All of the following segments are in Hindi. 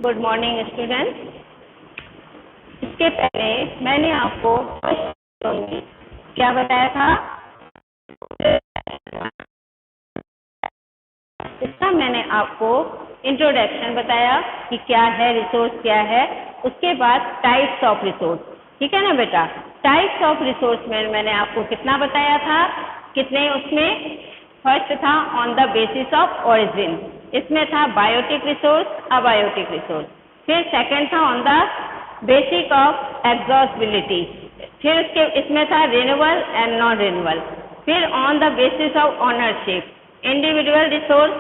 Good morning students. इसके पहले मैंने आपको क्या बताया था? इसका मैंने आपको इंट्रोडक्शन बताया कि क्या है रिसोर्स, क्या है। उसके बाद टाइप्स ऑफ रिसोर्स, ठीक है ना बेटा। टाइप्स ऑफ रिसोर्स में मैंने आपको कितना बताया था, कितने उसमें? फर्स्ट था on the basis of origin, इसमें था बायोटिक रिसोर्स, अबायोटिक रिसोर्स। फिर सेकंड था on the basic of exhaustibility, फिर इसमें था रिन्यूएबल एंड नॉन रिन्यूएबल। फिर on the basis of ownership, individual resource,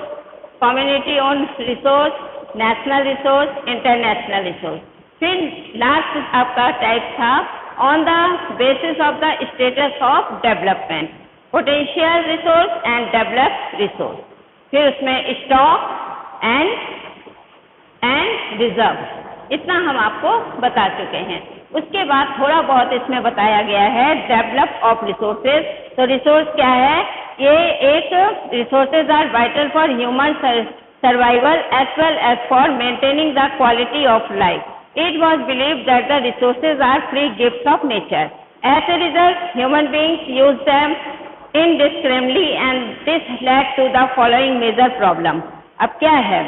community own resource, national resource, international resource. फिर लास्ट आपका टाइप था on the basis of the status of development, potential resource and developed resource. फिर उसमें स्टॉक एंड रिजर्व, इतना हम आपको बता चुके हैं। उसके बाद थोड़ा बहुत इसमें बताया गया है डेवलप ऑफ रिसोर्सेज। तो रिसोर्स क्या है? ये एक resources are vital for human survival as well as for maintaining the quality of life. It was believe that the resources are free gift of nature. As a result human beings use them indiscriminately and this led to the following major problem। अब क्या है?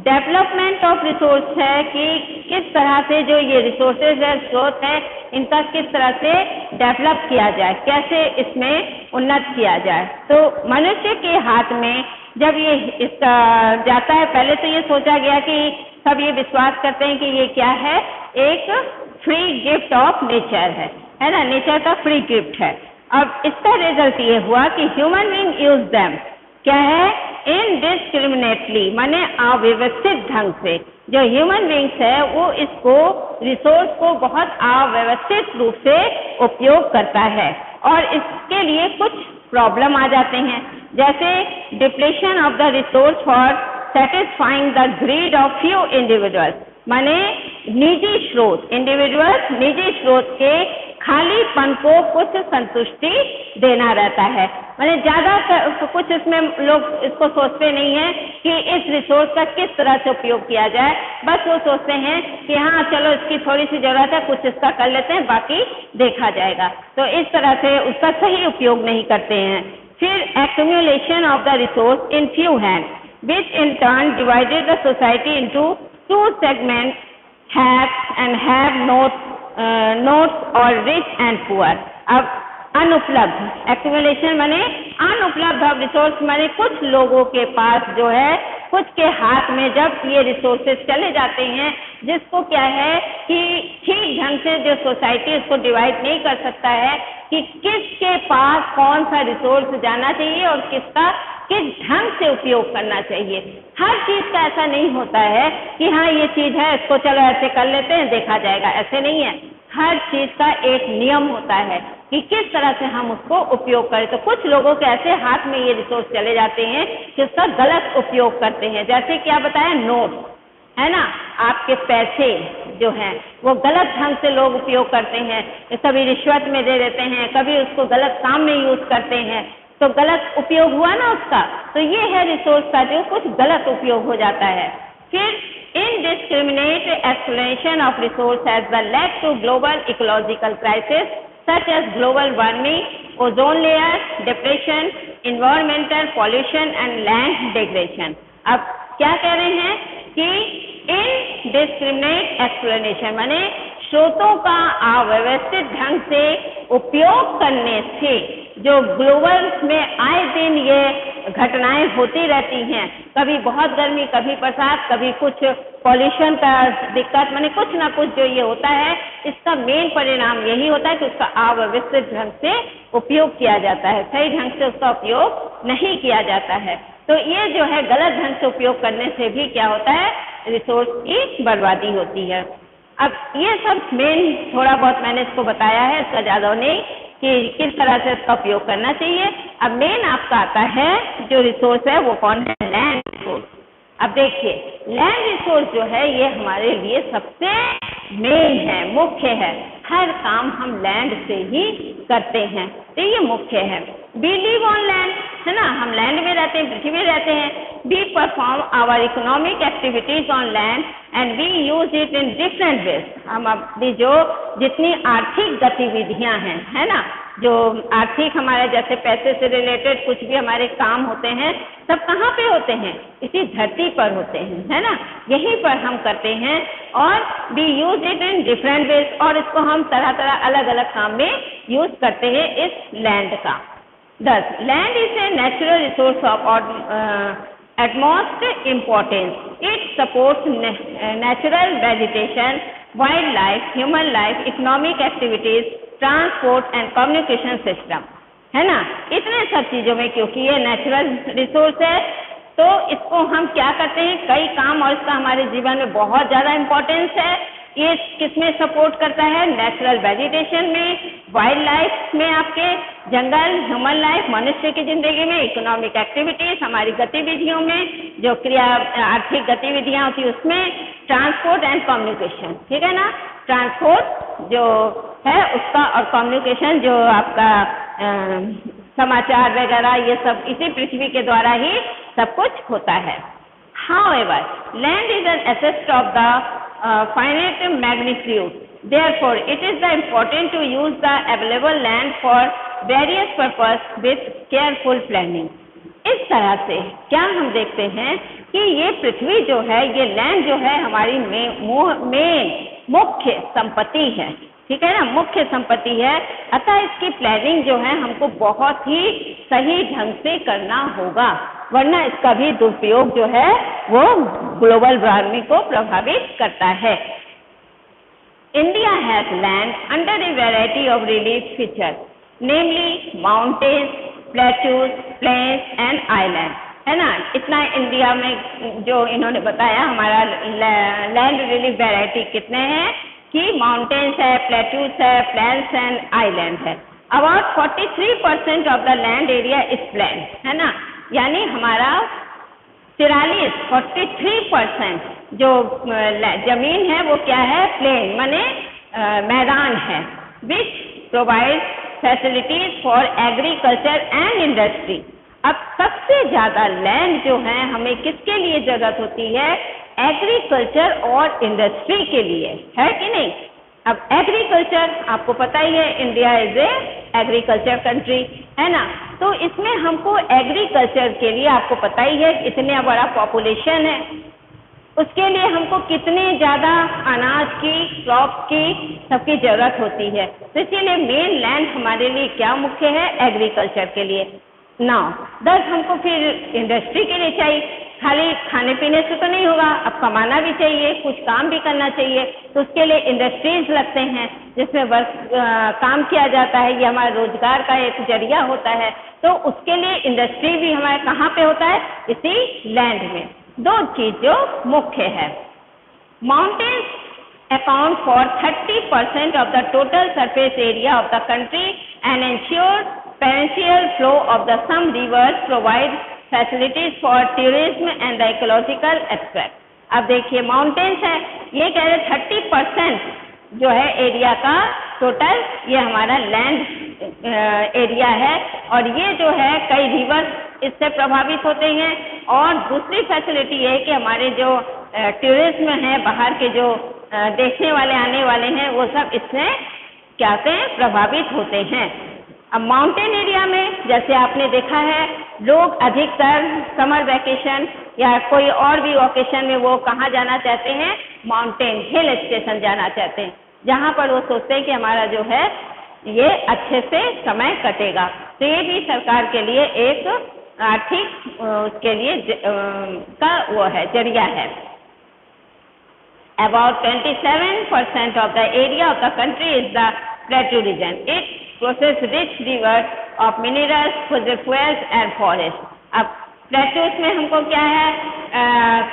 डेवलपमेंट ऑफ रिसोर्स है कि किस तरह से जो ये रिसोर्सेज है, स्रोत है, इनका किस तरह से डेवलप किया जाए, कैसे इसमें उन्नत किया जाए। तो मनुष्य के हाथ में जब ये इसका जाता है, पहले तो ये सोचा गया कि सब ये विश्वास करते हैं कि ये क्या है, एक फ्री गिफ्ट ऑफ नेचर है ना, नेचर का फ्री गिफ्ट है। अब इसका रिजल्ट ये हुआ कि ह्यूमन बीइंग यूज देम, क्या है, इनडिस्क्रिमिनेटली, माने अव्यवस्थित ढंग से। जो ह्यूमन बीइंग्स है वो इसको रिसोर्स को बहुत अव्यवस्थित रूप से उपयोग करता है और इसके लिए कुछ प्रॉब्लम आ जाते हैं, जैसे depletion of the resource for satisfying the greed of few individuals, माने निजी स्रोत, इंडिविजुअल्स निजी स्रोत के खालीपन को कुछ संतुष्टि देना रहता है। माने ज्यादा कुछ इसमें लोग इसको सोचते नहीं है कि इस रिसोर्स का किस तरह से उपयोग किया जाए, बस वो सोचते हैं कि हाँ चलो इसकी थोड़ी सी जरूरत है, कुछ इसका कर लेते हैं, बाकी देखा जाएगा। तो इस तरह से उसका सही उपयोग नहीं करते हैं। फिर accumulation of the resource in few hand which in turn divided the society into two segments, have and have not or rich and poor। अब अनुपलब्ध, एक्यूमुलेशन माने अनुपलब्ध ऑफ रिसोर्स, माने कुछ लोगों के पास जो है, कुछ के हाथ में जब ये रिसोर्सेज चले जाते हैं, जिसको क्या है कि ठीक ढंग से जो सोसाइटी उसको डिवाइड नहीं कर सकता है कि किसके पास कौन सा रिसोर्स जाना चाहिए और किसका किस ढंग से उपयोग करना चाहिए। हर चीज का ऐसा नहीं होता है कि हाँ ये चीज है, इसको चलो ऐसे कर लेते हैं, देखा जाएगा, ऐसे नहीं है। हर चीज का एक नियम होता है कि किस तरह से हम उसको उपयोग करें। तो कुछ लोगों के ऐसे हाथ में ये रिसोर्स चले जाते हैं कि उसका गलत उपयोग करते हैं, जैसे क्या बताया, नोट है ना, आपके पैसे जो हैं वो गलत ढंग से लोग उपयोग करते हैं, कभी रिश्वत में दे देते हैं, कभी उसको गलत काम में यूज करते हैं, तो गलत उपयोग हुआ ना उसका। तो ये है रिसोर्स का जो कुछ गलत उपयोग हो जाता है। फिर indiscriminate exploitation of resource has led to global ecological crisis such as global warming, ozone layer depletion, environmental pollution and land degradation। अब क्या कह रहे हैं कि indiscriminate exploitation माने स्रोतों का अव्यवस्थित ढंग से उपयोग करने से जो ग्लोबल में आए दिन ये घटनाएं होती रहती हैं, कभी बहुत गर्मी, कभी बरसात, कभी कुछ पॉल्यूशन का दिक्कत, माने कुछ ना कुछ जो ये होता है, इसका मेन परिणाम यही होता है कि उसका अव्यवस्थित ढंग से उपयोग किया जाता है, सही ढंग से उसका उपयोग नहीं किया जाता है। तो ये जो है गलत ढंग से उपयोग करने से भी क्या होता है, रिसोर्स की बर्बादी होती है। अब ये सब मेन थोड़ा बहुत मैंने इसको बताया है, इसका ज्यादा नहीं कि किस तरह से इसका उपयोग करना चाहिए। अब मेन आपका आता है जो रिसोर्स है वो कौन है, लैंड रिसोर्स। अब देखिए लैंड रिसोर्स जो है ये हमारे लिए सबसे मेन है, मुख्य है। हर काम हम लैंड से ही करते हैं, तो ये मुख्य है। वी लिव ऑन लैंड, है ना, हम लैंड में रहते हैं, पृथ्वी में रहते हैं। We perform our economic activities on land and we use it in different ways. हम अपनी जो जितनी आर्थिक गतिविधियां हैं, है ना, जो आर्थिक हमारे जैसे पैसे से रिलेटेड कुछ भी हमारे काम होते हैं, सब कहाँ पे होते हैं? इसी धरती पर होते हैं, है ना, यहीं पर हम करते हैं। और we use it in different ways, और इसको हम तरह तरह अलग अलग काम में यूज करते हैं इस लैंड का। Thus, land is a natural resource of utmost importance. It supports natural vegetation, wildlife, human life, economic activities, transport and communication system. है ना, इतने सब चीजों में क्योंकि ये नेचुरल रिसोर्स है, तो इसको हम क्या करते हैं, कई काम, और इसका हमारे जीवन में बहुत ज्यादा इम्पोर्टेंस है। ये किसमें सपोर्ट करता है? नेचुरल वेजिटेशन में, वाइल्ड लाइफ में, आपके जंगल, ह्यूमन लाइफ, मनुष्य की जिंदगी में, इकोनॉमिक एक्टिविटीज, हमारी गतिविधियों में, जो क्रिया आर्थिक गतिविधियां होती है उसमें, ट्रांसपोर्ट एंड कम्युनिकेशन, ठीक है ना, ट्रांसपोर्ट जो है उसका, और कम्युनिकेशन जो आपका समाचार वगैरह, ये सब इसी पृथ्वी के द्वारा ही सब कुछ होता है। However, land is an asset of the finite magnitude. Therefore, it is important to use the available land for various purpose with careful planning. इस तरह से क्या हम देखते हैं कि ये पृथ्वी जो है, ये लैंड जो है, हमारी मुख्य संपत्ति है, ठीक है ना, मुख्य संपत्ति है। अतः इसकी प्लानिंग जो है हमको बहुत ही सही ढंग से करना होगा, वरना इसका भी दुरुपयोग जो है वो ग्लोबल वार्मिंग को प्रभावित करता है। India has land under a variety of relief features, namely mountains, plateaus, plains and island, है ना। इतना इंडिया में जो इन्होंने बताया, हमारा लैंड रिलीफ वैरायटी कितने हैं कि माउंटेन्स है, प्लेट्यूज है, प्लेन्स एंड आइलैंड है। About 43% of the land area is plain, है ना, यानी हमारा 43% जो जमीन है वो क्या है? प्लेन, माने मैदान है। Which provide facilities for agriculture and industry. अब सबसे ज्यादा लैंड जो है हमें किसके लिए जरूरत होती है? एग्रीकल्चर और इंडस्ट्री के लिए, है कि नहीं। अब एग्रीकल्चर आपको पता ही है, India is a agriculture country, है ना, तो इसमें हमको एग्रीकल्चर के लिए आपको पता ही है इतना बड़ा पॉपुलेशन है, उसके लिए हमको कितने ज्यादा अनाज की, क्रॉप की, सबकी जरूरत होती है। तो इसीलिए मेन लैंड हमारे लिए क्या मुख्य है? एग्रीकल्चर के लिए। नाउ 10 हमको फिर इंडस्ट्री के लिए चाहिए। खाली खाने पीने से तो नहीं होगा, अब कमाना भी चाहिए, कुछ काम भी करना चाहिए, तो उसके लिए इंडस्ट्रीज लगते हैं जिसमें वर्क काम किया जाता है, ये हमारे रोजगार का एक जरिया होता है। तो उसके लिए इंडस्ट्री भी हमारे कहाँ पे होता है? इसी लैंड में। दो चीज जो मुख्य है, mountains account for 30% of the total surface area of the country and ensure perennial flow of the some rivers, provide facilities for tourism and the ecological aspect. अब देखिए माउंटेन्स है, ये कह रहे 30% जो है एरिया का टोटल, ये हमारा लैंड एरिया है, और ये जो है कई रिवर्स इससे प्रभावित होते हैं। और दूसरी फैसिलिटी ये है कि हमारे जो टूरिज्म है, बाहर के जो देखने वाले आने वाले हैं, वो सब इससे क्या से प्रभावित होते हैं। अब माउंटेन एरिया में जैसे आपने देखा है, लोग अधिकतर समर वैकेशन या कोई और भी ओकेशन में वो कहाँ जाना चाहते हैं? माउंटेन हिल स्टेशन जाना चाहते हैं, जहाँ पर वो सोचते हैं कि हमारा जो है ये अच्छे से समय कटेगा। तो ये भी सरकार के लिए एक आर्थिक उसके लिए का वो है, जरिया है। About 27% of the area of the country is the plateau region. It possesses rich rivers of minerals, fossil fuels and forests. अब प्लेटूज में हमको क्या है,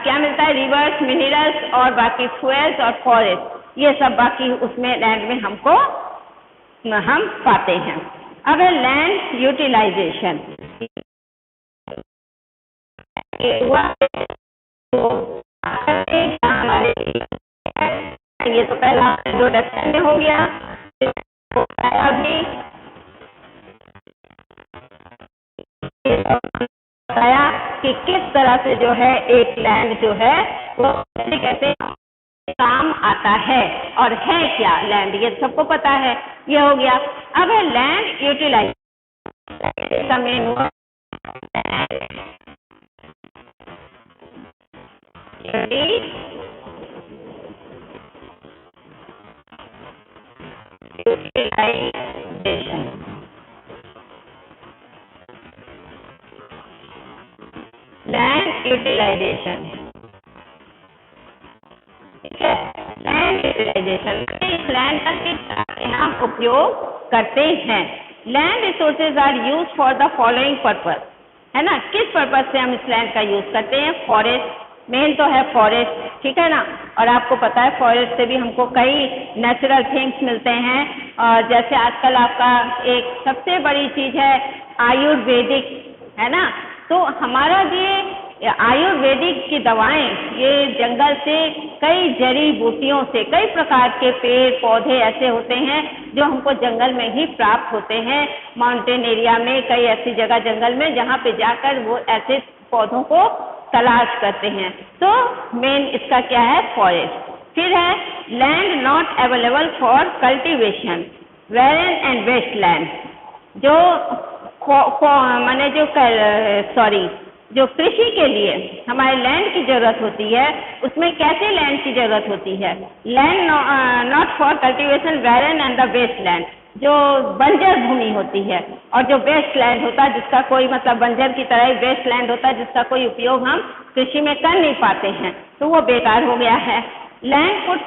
क्या मिलता है? रिवर्स, मिनरल्स और बाकी फ्यूल्स और फॉरेस्ट, ये सब बाकी उसमें लैंड में हमको हम पाते हैं। अब है लैंड यूटिलाइजेशन। ये तो पहला इंट्रोडक्शन में हो गया। अभी बताया कि किस तरह से जो है एक लैंड जो है वो कैसे काम आता है, और है क्या लैंड, ये सबको पता है, ये हो गया। अब है लैंड यूटिलाइजेशन का मेन यूटिलाइजेशन। लैंड यूटिलाइजेशन, ठीक है, लैंड यूटिलाइजेशन, इस लैंड का किस तरह से हम उपयोग करते हैं। Land resources are use for the following purpose, है ना, किस पर्पज से हम इस लैंड का यूज करते हैं। फॉरेस्ट, मेन तो है फॉरेस्ट, ठीक है ना, और आपको पता है फॉरेस्ट से भी हमको कई नेचुरल थिंग्स मिलते हैं, और जैसे आजकल आपका एक सबसे बड़ी चीज है आयुर्वेदिक, है ना, तो हमारा ये आयुर्वेदिक की दवाएं ये जंगल से कई जड़ी बूटियों से, कई प्रकार के पेड़ पौधे ऐसे होते हैं जो हमको जंगल में ही प्राप्त होते हैं। माउंटेन एरिया में कई ऐसी जगह जंगल में जहाँ पे जाकर वो ऐसे पौधों को तलाश करते हैं। तो मेन इसका क्या है, फॉरेस्ट। फिर है land not available for cultivation, barren and waste land, जो माने जो कृषि के लिए हमारे लैंड की जरूरत होती है, उसमें कैसे लैंड की जरूरत होती है। Land not for cultivation, barren and the waste land, जो बंजर भूमि होती है, और जो वेस्ट लैंड होता है जिसका कोई मतलब बंजर की तरह ही वेस्ट लैंड होता है जिसका कोई उपयोग हम कृषि में कर नहीं पाते हैं, तो वो बेकार हो गया है। Land put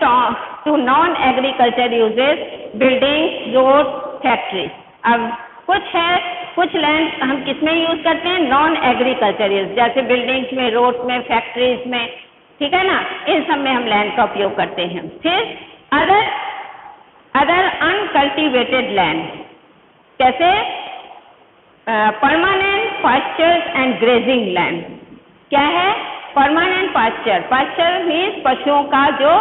to non agriculture uses, building, road, factory. अब कुछ लैंड हम किसमें यूज करते हैं, नॉन एग्रीकल्चर यूज, जैसे बिल्डिंग्स में, रोड में, फैक्ट्रीज में, ठीक है ना, इन सब में हम लैंड का उपयोग करते हैं। फिर अदर अनकल्टिवेटेड लैंड, कैसे, permanent pastures and grazing land. क्या है परमानेंट पास्चर, पास्चर मीन्स पशुओं का जो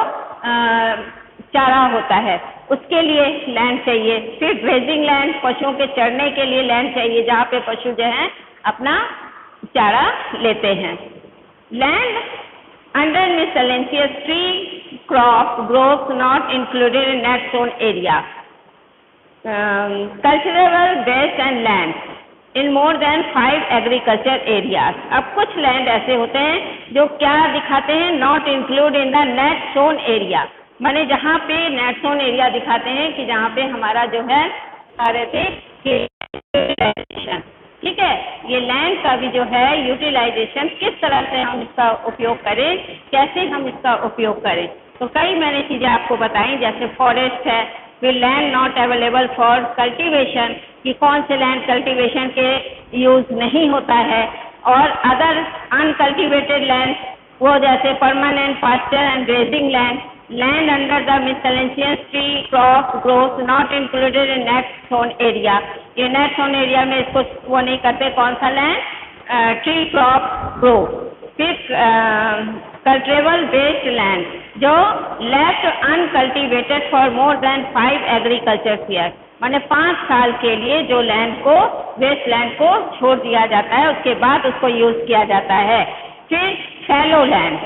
चारा होता है उसके लिए लैंड चाहिए। फिर ग्रेजिंग लैंड, पशुओं के चरने के लिए लैंड चाहिए जहाँ पे पशु जो है अपना चारा लेते हैं। Land under miscellaneous tree crop groves not included in net sown area, cultural waste and land in more than 5 agriculture areas. अब कुछ लैंड ऐसे होते हैं जो क्या दिखाते हैं, not include in the net sown area, माने जहाँ पे नेट जोन एरिया दिखाते हैं कि जहाँ पे हमारा जो है सारे थे यूटिलाइजेशन, ठीक है, ये लैंड का भी जो है यूटिलाइजेशन किस तरह से हम इसका उपयोग करें, कैसे हम इसका उपयोग करें। तो कई मैंने चीजें आपको बताई, जैसे फॉरेस्ट है, फिर land not available for cultivation, कि कौन से लैंड कल्टीवेशन के यूज नहीं होता है, और अदर अनकल्टिवेटेड लैंड, वो जैसे permanent pasture and grazing land, land under the miscellaneous tree crop growth not included in net sown area. ये नेट जोन एरिया में इसको वो नहीं करते, कौन सा लैंड, ट्री क्रॉप ग्रो। फिर कल्टिवेबल वेस्ट लैंड, जो left uncultivated for more than 5 agriculture year, माने 5 साल के लिए जो लैंड को, वेस्ट लैंड को छोड़ दिया जाता है, उसके बाद उसको यूज किया जाता है। फिर fallow land,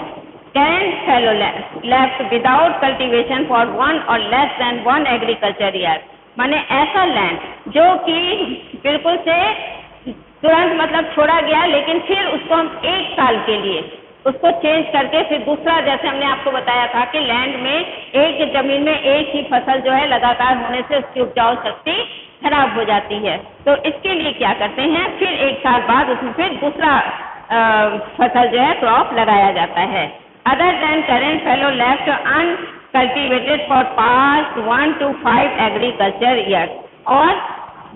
fallow land left without cultivation for 1 और लेस देन 1 एग्रीकल्चर ईयर, माने ऐसा लैंड जो कि बिल्कुल से तुरंत मतलब छोड़ा गया, लेकिन फिर उसको हम 1 साल के लिए उसको चेंज करके फिर दूसरा, जैसे हमने आपको बताया था कि लैंड में एक जमीन में एक ही फसल जो है लगातार होने से उसकी उपजाऊ शक्ति खराब हो जाती है, तो इसके लिए क्या करते हैं, फिर 1 साल बाद उसमें फिर दूसरा फसल जो है क्रॉप लगाया जाता है। Other than current fallow left uncultivated for past 1 to 5 agriculture year, और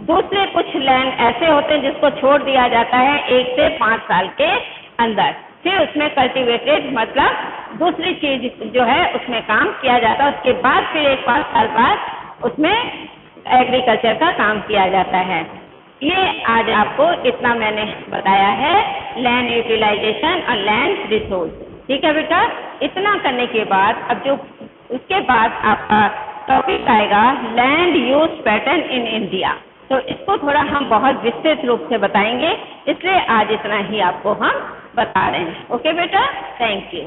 दूसरे कुछ लैंड ऐसे होते हैं जिसको छोड़ दिया जाता है 1 से 5 साल के अंदर, फिर उसमें कल्टीवेटेड मतलब दूसरी चीज जो है उसमें काम किया जाता है, उसके बाद फिर 1-5 साल बाद उसमें एग्रीकल्चर का काम किया जाता है। ये आज आपको इतना मैंने बताया है लैंड यूटिलाइजेशन और लैंड रिसोर्स, ठीक है बेटा। इतना करने के बाद अब जो उसके बाद आपका टॉपिक आएगा land use pattern in India, तो इसको थोड़ा हम बहुत विस्तृत रूप से बताएंगे, इसलिए आज इतना ही आपको हम बता रहे हैं। ओके बेटा, थैंक यू।